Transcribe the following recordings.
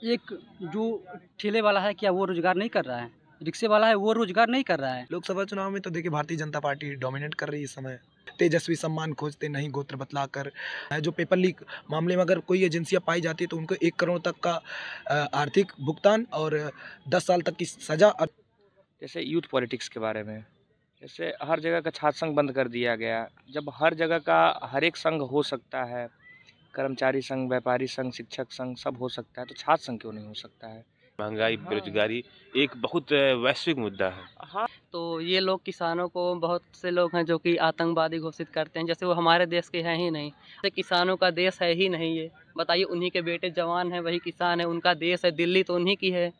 एक जो ठेले वाला है, क्या वो रोजगार नहीं कर रहा है? रिक्शे वाला है, वो रोजगार नहीं कर रहा है? लोकसभा चुनाव में तो देखिए भारतीय जनता पार्टी डोमिनेट कर रही है इस समय। तेजस्वी सम्मान खोजते नहीं गोत्र बतलाकर। जो पेपर लीक मामले में अगर कोई एजेंसियां पाई जाती है तो उनको 1 करोड़ तक का आर्थिक भुगतान और 10 साल तक की सजा। जैसे यूथ पॉलिटिक्स के बारे में, जैसे हर जगह का छात्र संघ बंद कर दिया गया। जब हर जगह का हर एक संघ हो सकता है, कर्मचारी संघ, व्यापारी संघ, शिक्षक संघ सब हो सकता है, तो छात्र संघ क्यों नहीं हो सकता है? महंगाई, बेरोजगारी एक बहुत वैश्विक मुद्दा है। हाँ, तो ये लोग किसानों को, बहुत से लोग हैं जो कि आतंकवादी घोषित करते हैं, जैसे वो हमारे देश के हैं ही नहीं। जैसे किसानों का देश है ही नहीं ये। बताइए, उन्हीं के बेटे जवान हैं, वही किसान है, उनका देश है, दिल्ली तो उन्हीं की है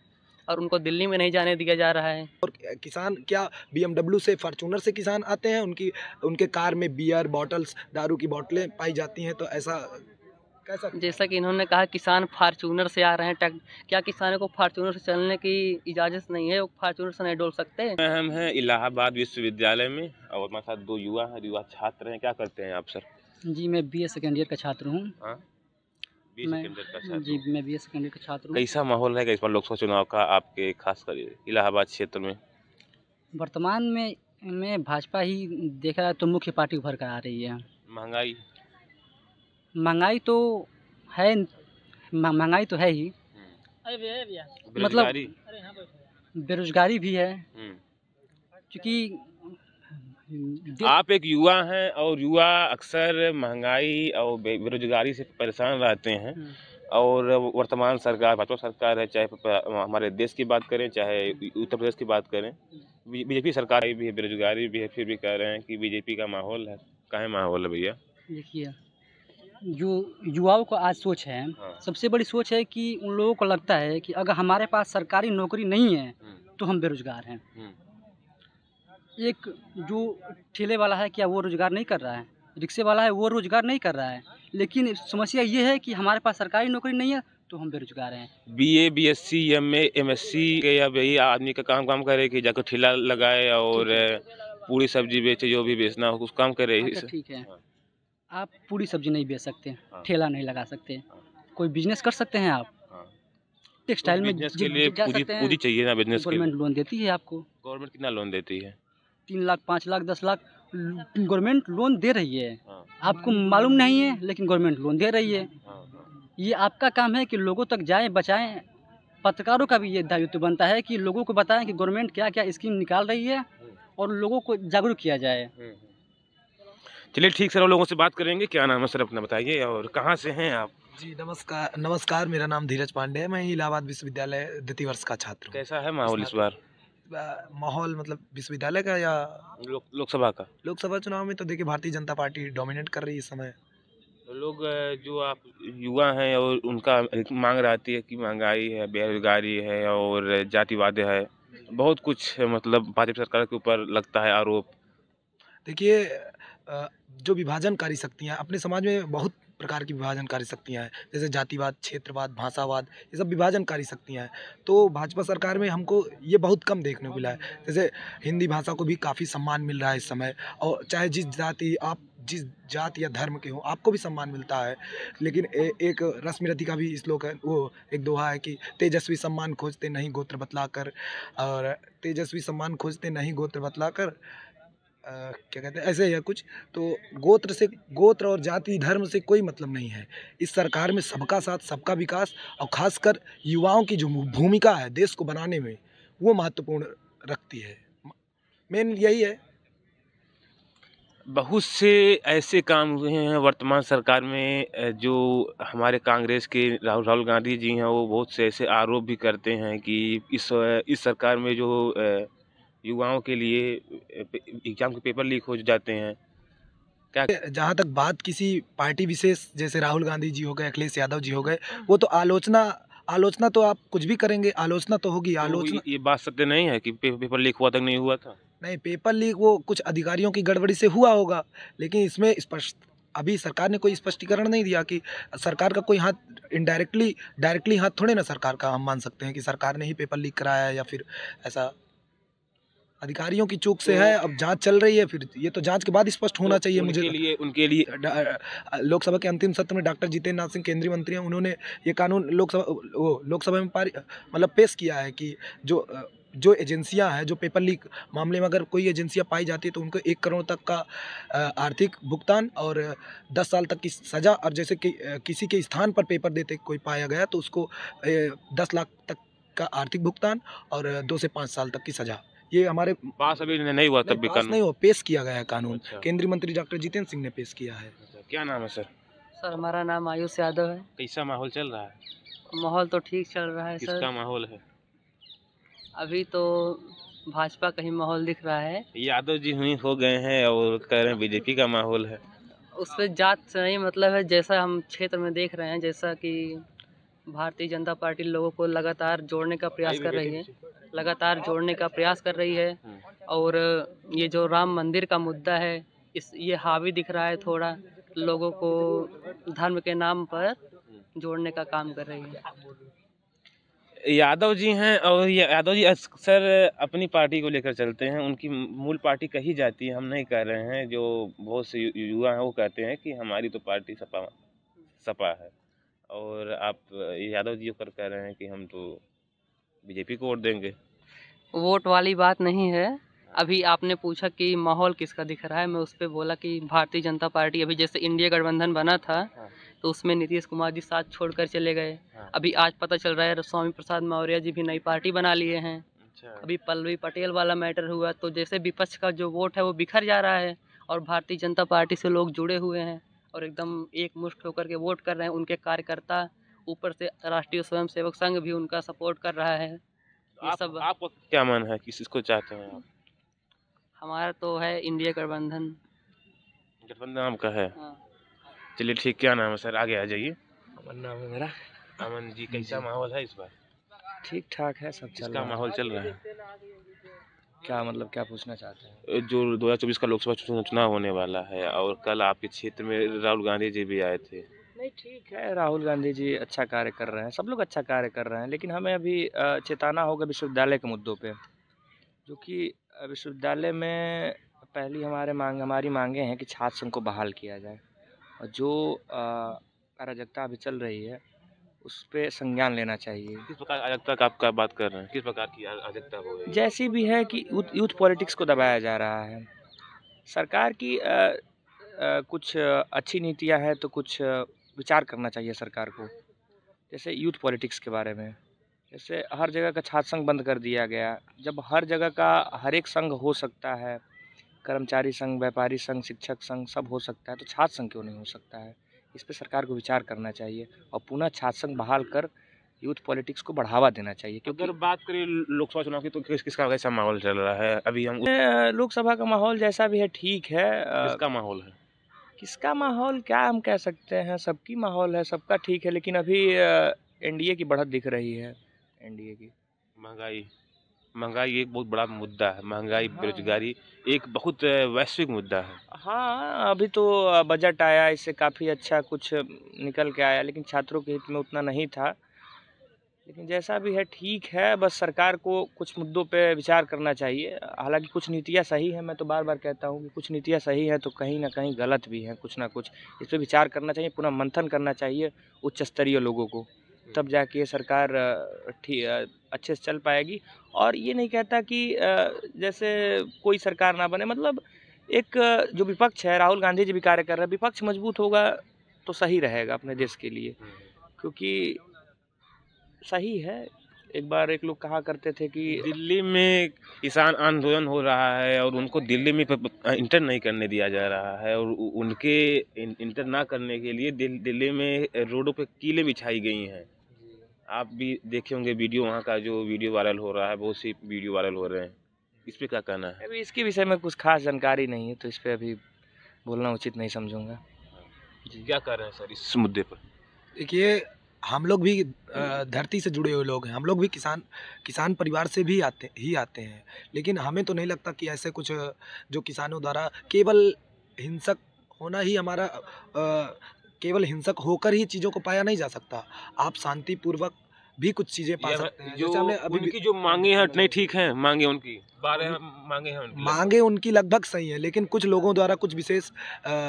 और उनको दिल्ली में नहीं जाने दिया जा रहा है। और किसान क्या BMW से, फॉर्च्यूनर से किसान आते हैं, उनके कार में बियर बॉटल्स, दारू की बोतलें पाई जाती हैं, तो ऐसा कैसा? जैसा कि इन्होंने कहा किसान फॉर्च्यूनर से आ रहे हैं, क्या किसानों को फॉर्च्यूनर से चलने की इजाज़त नहीं है? वो फॉर्च्यूनर से नहीं डोल सकते? हम हैं इलाहाबाद विश्वविद्यालय में और हमारे साथ 2 युवा छात्र हैं। क्या करते हैं आप सर? जी, मैं BA सेकेंड ईयर का छात्र हूँ। हाँ, मैं मैं BA सेकेंड ईयर का छात्र हूँ। कैसा माहौल है इस बार लोकसभा चुनाव का आपके खासकर इलाहाबाद क्षेत्र में? वर्तमान में भाजपा ही देखा जाए तो मुख्य पार्टी उभर कर आ रही है। महंगाई तो है, महंगाई तो है ही, मतलब बेरोजगारी भी है, क्योंकि आप एक युवा हैं और युवा अक्सर महंगाई और बेरोजगारी से परेशान रहते हैं। और वर्तमान सरकार, भाजपा सरकार है, चाहे हमारे देश की बात करें, चाहे उत्तर प्रदेश की बात करें, बीजेपी सरकार भी है, बेरोजगारी भी है, फिर भी कह रहे हैं कि बीजेपी का माहौल है। काहे माहौल है भैया? देखिए, जो युवाओं को आज सोच है, सबसे बड़ी सोच है कि उन लोगों को लगता है कि अगर हमारे पास सरकारी नौकरी नहीं है तो हम बेरोजगार हैं। एक जो ठेले वाला है, क्या वो रोजगार नहीं कर रहा है? रिक्शे वाला है, वो रोजगार नहीं कर रहा है। लेकिन समस्या ये है कि हमारे पास सरकारी नौकरी नहीं है तो हम बेरोजगार हैं। BA, BSc, MA, MSc या वही आदमी का काम करे कि जाकर ठेला लगाए और पूरी सब्जी बेचे, जो भी बेचना हो उस काम करे। अच्छा, ठीक है, आप पूरी सब्जी नहीं बेच सकते, ठेला नहीं लगा सकते, कोई बिजनेस कर सकते हैं आप। टेक्सटाइल में बिजनेस के लिए पूंजी चाहिए ना बिजनेस के लिए। गवर्नमेंट लोन देती है आपको। गवर्नमेंट कितना लोन देती है? 3 लाख, 5 लाख, 10 लाख गवर्नमेंट लोन दे रही है। आपको मालूम नहीं है, लेकिन गवर्नमेंट लोन दे रही है। ये आपका काम है कि लोगों तक जाएं, बचाएं। पत्रकारों का भी ये दायित्व बनता है कि लोगों को बताएं कि गवर्नमेंट क्या क्या स्कीम निकाल रही है और लोगों को जागरूक किया जाए। चलिए ठीक सर, लोगों से बात करेंगे। क्या नाम है सर अपना बताइए और कहाँ से हैं आप? जी नमस्कार, मेरा नाम धीरज पांडे है। मैं इलाहाबाद विश्वविद्यालय द्वितीय वर्ष का छात्र हूँ। कैसा है माहौल इस बार? माहौल मतलब विश्वविद्यालय का या लोकसभा का? लोकसभा चुनाव में तो देखिए भारतीय जनता पार्टी डोमिनेट कर रही है इस समय। तो लोग जो आप युवा हैं और उनका एक मांग रहती है कि महंगाई है, बेरोजगारी है और जातिवाद है, बहुत कुछ मतलब भाजपा सरकार के ऊपर लगता है आरोप। देखिए, जो विभाजनकारी शक्तियाँ अपने समाज में, बहुत प्रकार की विभाजनकारी शक्तियाँ हैं, जैसे जातिवाद, क्षेत्रवाद, भाषावाद, ये सब विभाजनकारी शक्तियाँ हैं। तो भाजपा सरकार में हमको ये बहुत कम देखने को मिला है। जैसे हिंदी भाषा को भी काफ़ी सम्मान मिल रहा है इस समय, और चाहे जिस जाति या धर्म के हो, आपको भी सम्मान मिलता है। लेकिन एक रश्मि रथी का भी इस लोग है, वो एक दोहा है कि तेजस्वी सम्मान खोजते नहीं गोत्र बतलाकर, और तेजस्वी सम्मान खोजते नहीं गोत्र बतलाकर, क्या कहते हैं, ऐसे ही है कुछ। तो गोत्र और जाति धर्म से कोई मतलब नहीं है। इस सरकार में सबका साथ, सबका विकास, और खासकर युवाओं की जो भूमिका है देश को बनाने में, वो महत्वपूर्ण रखती है। मेन यही है। बहुत से ऐसे काम हुए हैं वर्तमान सरकार में, जो हमारे कांग्रेस के राहुल गांधी जी हैं, वो बहुत से ऐसे आरोप भी करते हैं कि इस सरकार में जो युवाओं के लिए एग्जाम के पेपर लीक हो जाते हैं। क्या जहाँ तक बात किसी पार्टी विशेष, जैसे राहुल गांधी जी हो गए, अखिलेश यादव जी हो गए, वो तो आलोचना तो आप कुछ भी करेंगे, आलोचना तो होगी। आलोचना, ये बात सत्य नहीं है कि पेपर लीक हुआ तक नहीं हुआ था? नहीं, पेपर लीक वो कुछ अधिकारियों की गड़बड़ी से हुआ होगा, लेकिन इसमें स्पष्ट अभी सरकार ने कोई स्पष्टीकरण नहीं दिया कि सरकार का कोई हाथ, डायरेक्टली हाथ थोड़े ना सरकार का हम मान सकते हैं कि सरकार ने ही पेपर लीक कराया है या फिर ऐसा। अधिकारियों की चूक से है। अब जांच चल रही है, फिर ये तो जांच के बाद स्पष्ट होना चाहिए। मुझे उनके लिए लोकसभा के अंतिम सत्र में डॉक्टर जितेंद्र नाथ सिंह केंद्रीय मंत्री हैं, उन्होंने ये कानून लोकसभा में मतलब पेश किया है कि जो एजेंसियां हैं, जो पेपर लीक मामले में अगर कोई एजेंसियां पाई जाती है तो उनको 1 करोड़ तक का आर्थिक भुगतान और 10 साल तक की सज़ा, और जैसे कि किसी के स्थान पर पेपर देते कोई पाया गया तो उसको 10 लाख तक का आर्थिक भुगतान और 2 से 5 साल तक की सज़ा। ये हमारे पास अभी नहीं हुआ, तब भी पास नहीं हुआ, पेश किया गया है कानून। अच्छा। केंद्रीय मंत्री डॉक्टर जितेंद्र सिंह ने पेश किया है। क्या नाम है सर? सर हमारा नाम आयुष यादव है। कैसा माहौल चल रहा है? माहौल तो ठीक चल रहा है सर। किसका माहौल है? अभी तो भाजपा का ही माहौल दिख रहा है। यादव जी हुई हो गए हैं और कह रहे हैं बीजेपी का माहौल है। उस पर जात से नहीं मतलब है, जैसा हम क्षेत्र में देख रहे हैं, जैसा कि भारतीय जनता पार्टी लोगों को लगातार जोड़ने का प्रयास कर रही है, और ये जो राम मंदिर का मुद्दा है, ये हावी दिख रहा है, थोड़ा लोगों को धर्म के नाम पर जोड़ने का काम कर रही है। यादव जी हैं और यादव जी अक्सर अपनी पार्टी को लेकर चलते हैं, उनकी मूल पार्टी कही जाती है, हम नहीं कह रहे हैं। जो बहुत से युवा हैं वो कहते हैं कि हमारी तो पार्टी सपा है, और आप यादव जी होकर कह रहे हैं कि हम तो बीजेपी को वोट देंगे। वोट वाली बात नहीं है। अभी आपने पूछा कि माहौल किसका दिख रहा है, मैं उस पर बोला कि भारतीय जनता पार्टी, अभी जैसे इंडिया गठबंधन बना था तो उसमें नीतीश कुमार जी साथ छोड़कर चले गए। अभी आज पता चल रहा है स्वामी प्रसाद मौर्य जी भी नई पार्टी बना लिए हैं। अभी पल्लवी पटेल वाला मैटर हुआ, तो जैसे विपक्ष का जो वोट है वो बिखर जा रहा है, और भारतीय जनता पार्टी से लोग जुड़े हुए हैं और एकदम एक मुश्त होकर के वोट कर रहे हैं। उनके कार्यकर्ता, ऊपर से राष्ट्रीय स्वयंसेवक संघ भी उनका सपोर्ट कर रहा है। ये सब आपको क्या मन है, किसको चाहते हैं आप? हमारा तो है इंडिया गठबंधन आपका है। चलिए ठीक, क्या नाम है सर? आगे आ जाइए। अमन नाम है मेरा। अमन जी, कैसा माहौल है इस बार? ठीक ठाक है, सब चल रहा है। माहौल चल रहा है? क्या मतलब, क्या पूछना चाहते हैं? जो 2024 का लोकसभा चुनाव होने वाला है, और कल आपके क्षेत्र में राहुल गांधी जी भी आए थे। नहीं, ठीक है, राहुल गांधी जी अच्छा कार्य कर रहे हैं, सब लोग अच्छा कार्य कर रहे हैं, लेकिन हमें अभी चेताना होगा विश्वविद्यालय के मुद्दों पे, जो कि विश्वविद्यालय में पहली हमारी मांगे हैं कि छात्र संघ को बहाल किया जाए, और जो अराजकता अभी चल रही है उस पर संज्ञान लेना चाहिए। किस प्रकार अराजकता का आप बात कर रहे हैं? किस प्रकार की अराजकता हो रही है? जैसी भी है कि यूथ पॉलिटिक्स को दबाया जा रहा है। सरकार की कुछ अच्छी नीतियां हैं, तो कुछ विचार करना चाहिए सरकार को। जैसे यूथ पॉलिटिक्स के बारे में, जैसे हर जगह का छात्र संघ बंद कर दिया गया। जब हर जगह का हर एक संघ हो सकता है, कर्मचारी संघ, व्यापारी संघ, शिक्षक संघ सब हो सकता है, तो छात्र संघ क्यों नहीं हो सकता है? इस पे सरकार को विचार करना चाहिए और पुनः छात्र संघ बहाल कर यूथ पॉलिटिक्स को बढ़ावा देना चाहिए। क्योंकि अगर बात करें लोकसभा चुनाव की, तो किसका कैसा माहौल चल रहा है अभी? हम लोकसभा का माहौल जैसा भी है ठीक है। किसका माहौल है? किसका माहौल क्या हम कह सकते हैं, सबकी माहौल है, सबका ठीक है, लेकिन अभी एनडीए की बढ़त दिख रही है। एनडीए की महंगाई एक बहुत बड़ा मुद्दा है। महंगाई, बेरोजगारी एक बहुत वैश्विक मुद्दा है। हाँ, अभी तो बजट आया, इससे काफ़ी अच्छा कुछ निकल के आया, लेकिन छात्रों के हित में उतना नहीं था। लेकिन जैसा भी है ठीक है, बस सरकार को कुछ मुद्दों पे विचार करना चाहिए। हालांकि कुछ नीतियाँ सही हैं, मैं तो बार बार कहता हूँ कि कुछ नीतियाँ सही हैं तो कहीं ना कहीं गलत भी हैं, कुछ ना कुछ इस पर विचार करना चाहिए, पुनः मंथन करना चाहिए उच्च स्तरीय लोगों को, तब जाके ये सरकार अच्छे से चल पाएगी। और ये नहीं कहता कि जैसे कोई सरकार ना बने, मतलब एक जो विपक्ष है, राहुल गांधी जी भी कार्य कर रहे हैं, विपक्ष मजबूत होगा तो सही रहेगा अपने देश के लिए, क्योंकि सही है। एक बार एक लोग कहा करते थे कि दिल्ली में किसान आंदोलन हो रहा है और उनको दिल्ली में इंटर नहीं करने दिया जा रहा है, और उनके इंटर ना करने के लिए दिल्ली में रोडों पे कीलें बिछाई गई हैं। आप भी देखे होंगे वीडियो, वहाँ का जो वीडियो वायरल हो रहा है, बहुत सी वीडियो वायरल हो रहे हैं। इस पे क्या कहना है? अभी इसके विषय में कुछ खास जानकारी नहीं है, तो इस पर अभी बोलना उचित नहीं समझूंगा जी। क्या कर रहे हैं सर इस मुद्दे पर? देखिए, हम लोग भी धरती से जुड़े हुए लोग हैं, हम लोग भी किसान परिवार से भी आते हैं, लेकिन हमें तो नहीं लगता कि ऐसे कुछ जो किसानों द्वारा केवल हिंसक होना ही हमारा केवल हिंसक होकर ही चीज़ों को पाया नहीं जा सकता। आप शांतिपूर्वक भी कुछ चीज़ें पा सकते हैं। जो जैसे हमने अभी उनकी जो मांगे हैं नहीं ठीक हैं, मांगे उनकी 12 मांगे हैं उनकी मांगे उनकी लगभग सही है, लेकिन कुछ लोगों द्वारा, कुछ विशेष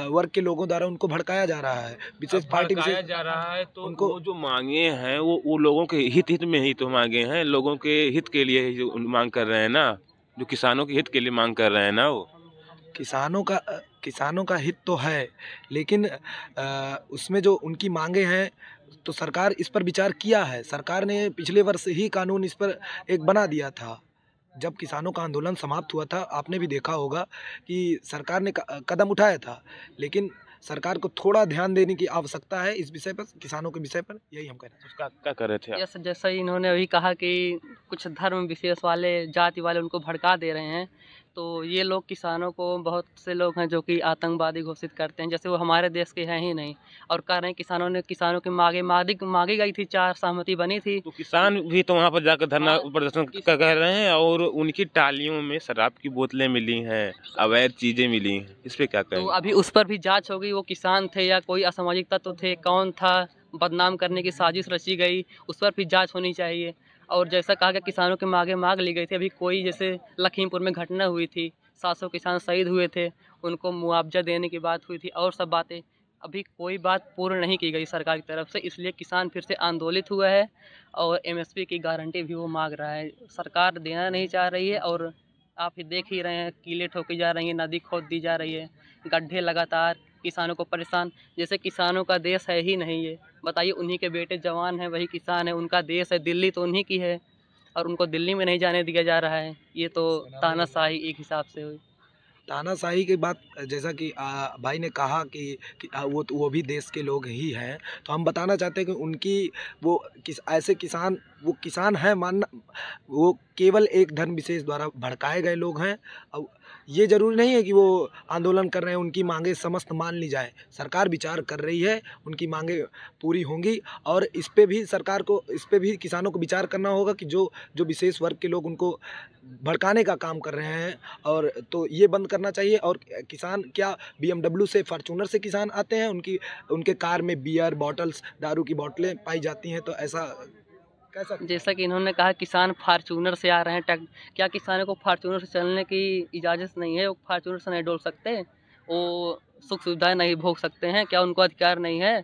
वर्ग के लोगों द्वारा उनको भड़काया जा रहा है, विशेष पार्टी भड़काया विशेष जा रहा है। तो उनको वो जो मांगे हैं वो लोगों के हित में ही तो मांगे हैं, लोगों के हित के लिए ही जो मांग कर रहे हैं ना, जो किसानों के हित के लिए मांग कर रहे हैं ना वो। किसानों का हित तो है, लेकिन उसमें जो उनकी मांगे हैं तो सरकार इस पर विचार किया है। सरकार ने पिछले वर्ष ही कानून इस पर एक बना दिया था। जब किसानों का आंदोलन समाप्त हुआ था, आपने भी देखा होगा कि सरकार ने कदम उठाया था, लेकिन सरकार को थोड़ा ध्यान देने की आवश्यकता है इस विषय पर, किसानों के विषय पर। यही हम कह रहे हैं। उसका क्या कर रहे थे आप? जैसे जैसा इन्होंने अभी कहा कि कुछ धर्म विशेष वाले, जाति वाले उनको भड़का दे रहे हैं, तो ये लोग किसानों को, बहुत से लोग हैं जो कि आतंकवादी घोषित करते हैं, जैसे वो हमारे देश के हैं ही नहीं, और कह रहे हैं किसानों की मांगी गई थी, 4 सहमति बनी थी। तो किसान भी तो वहाँ पर जाकर धरना प्रदर्शन कर रहे हैं और उनकी टालियों में शराब की बोतलें मिली हैं, अवैध चीजें मिली हैं, इस पे क्या तो कहेंगे? अभी उस पर भी जांच होगी, वो किसान थे या कोई असामाजिक तत्व थे, कौन था, बदनाम करने की साजिश रची गई, उस पर भी जांच होनी चाहिए। और जैसा कहा गया किसानों की मांगे मांग ली गई थी, अभी कोई जैसे लखीमपुर में घटना हुई थी, 700 किसान शहीद हुए थे, उनको मुआवजा देने की बात हुई थी और सब बातें, अभी कोई बात पूर्ण नहीं की गई सरकार की तरफ से, इसलिए किसान फिर से आंदोलित हुआ है और एमएसपी की गारंटी भी वो मांग रहा है। सरकार देना नहीं चाह रही है और आप ही देख ही रहे हैं, कीलें ठोकी जा रही हैं, नदी खोद दी जा रही है, गड्ढे लगातार, किसानों को परेशान। जैसे किसानों का देश है ही नहीं ये, बताइए, उन्हीं के बेटे जवान हैं, वही किसान है, उनका देश है, दिल्ली तो उन्हीं की है और उनको दिल्ली में नहीं जाने दिया जा रहा है। ये तो तानाशाही एक हिसाब से हुई। तानाशाही की बात, जैसा कि भाई ने कहा कि वो भी देश के लोग ही हैं, तो हम बताना चाहते हैं कि उनकी ऐसे किसान, वो किसान हैं मानना, वो केवल एक धर्म विशेष द्वारा भड़काए गए लोग हैं। और ये ज़रूरी नहीं है कि वो आंदोलन कर रहे हैं उनकी मांगे समस्त मान ली जाए। सरकार विचार कर रही है, उनकी मांगे पूरी होंगी, और इस पे भी किसानों को विचार करना होगा कि जो विशेष वर्ग के लोग उनको भड़काने का काम कर रहे हैं, और तो ये बंद करना चाहिए। और किसान क्या BMW से, फॉर्च्यूनर से किसान आते हैं, उनके कार में बियर बॉटल्स, दारू की बोतलें पाई जाती हैं, तो ऐसा कैसा? जैसा कि इन्होंने कहा किसान फार्चूनर से आ रहे हैं, क्या किसानों को फार्चूनर से चलने की इजाज़त नहीं है? वो फार्चूनर से नहीं डोल सकते? वो सुख सुविधाएं नहीं भोग सकते हैं? क्या उनको अधिकार नहीं है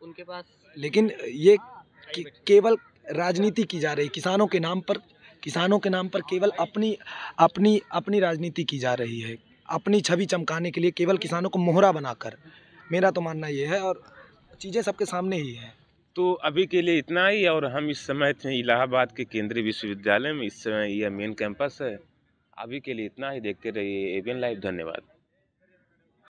उनके पास? लेकिन ये केवल राजनीति की जा रही, किसानों के नाम पर केवल अपनी राजनीति की जा रही है, अपनी छवि चमकाने के लिए, केवल किसानों को मोहरा बनाकर। मेरा तो मानना ये है, और चीज़ें सबके सामने ही हैं। तो अभी के लिए इतना ही, और हम इस समय थे इलाहाबाद के केंद्रीय विश्वविद्यालय में, इस समय यह मेन कैंपस है। अभी के लिए इतना ही, देखते रहिए ABN लाइव। धन्यवाद।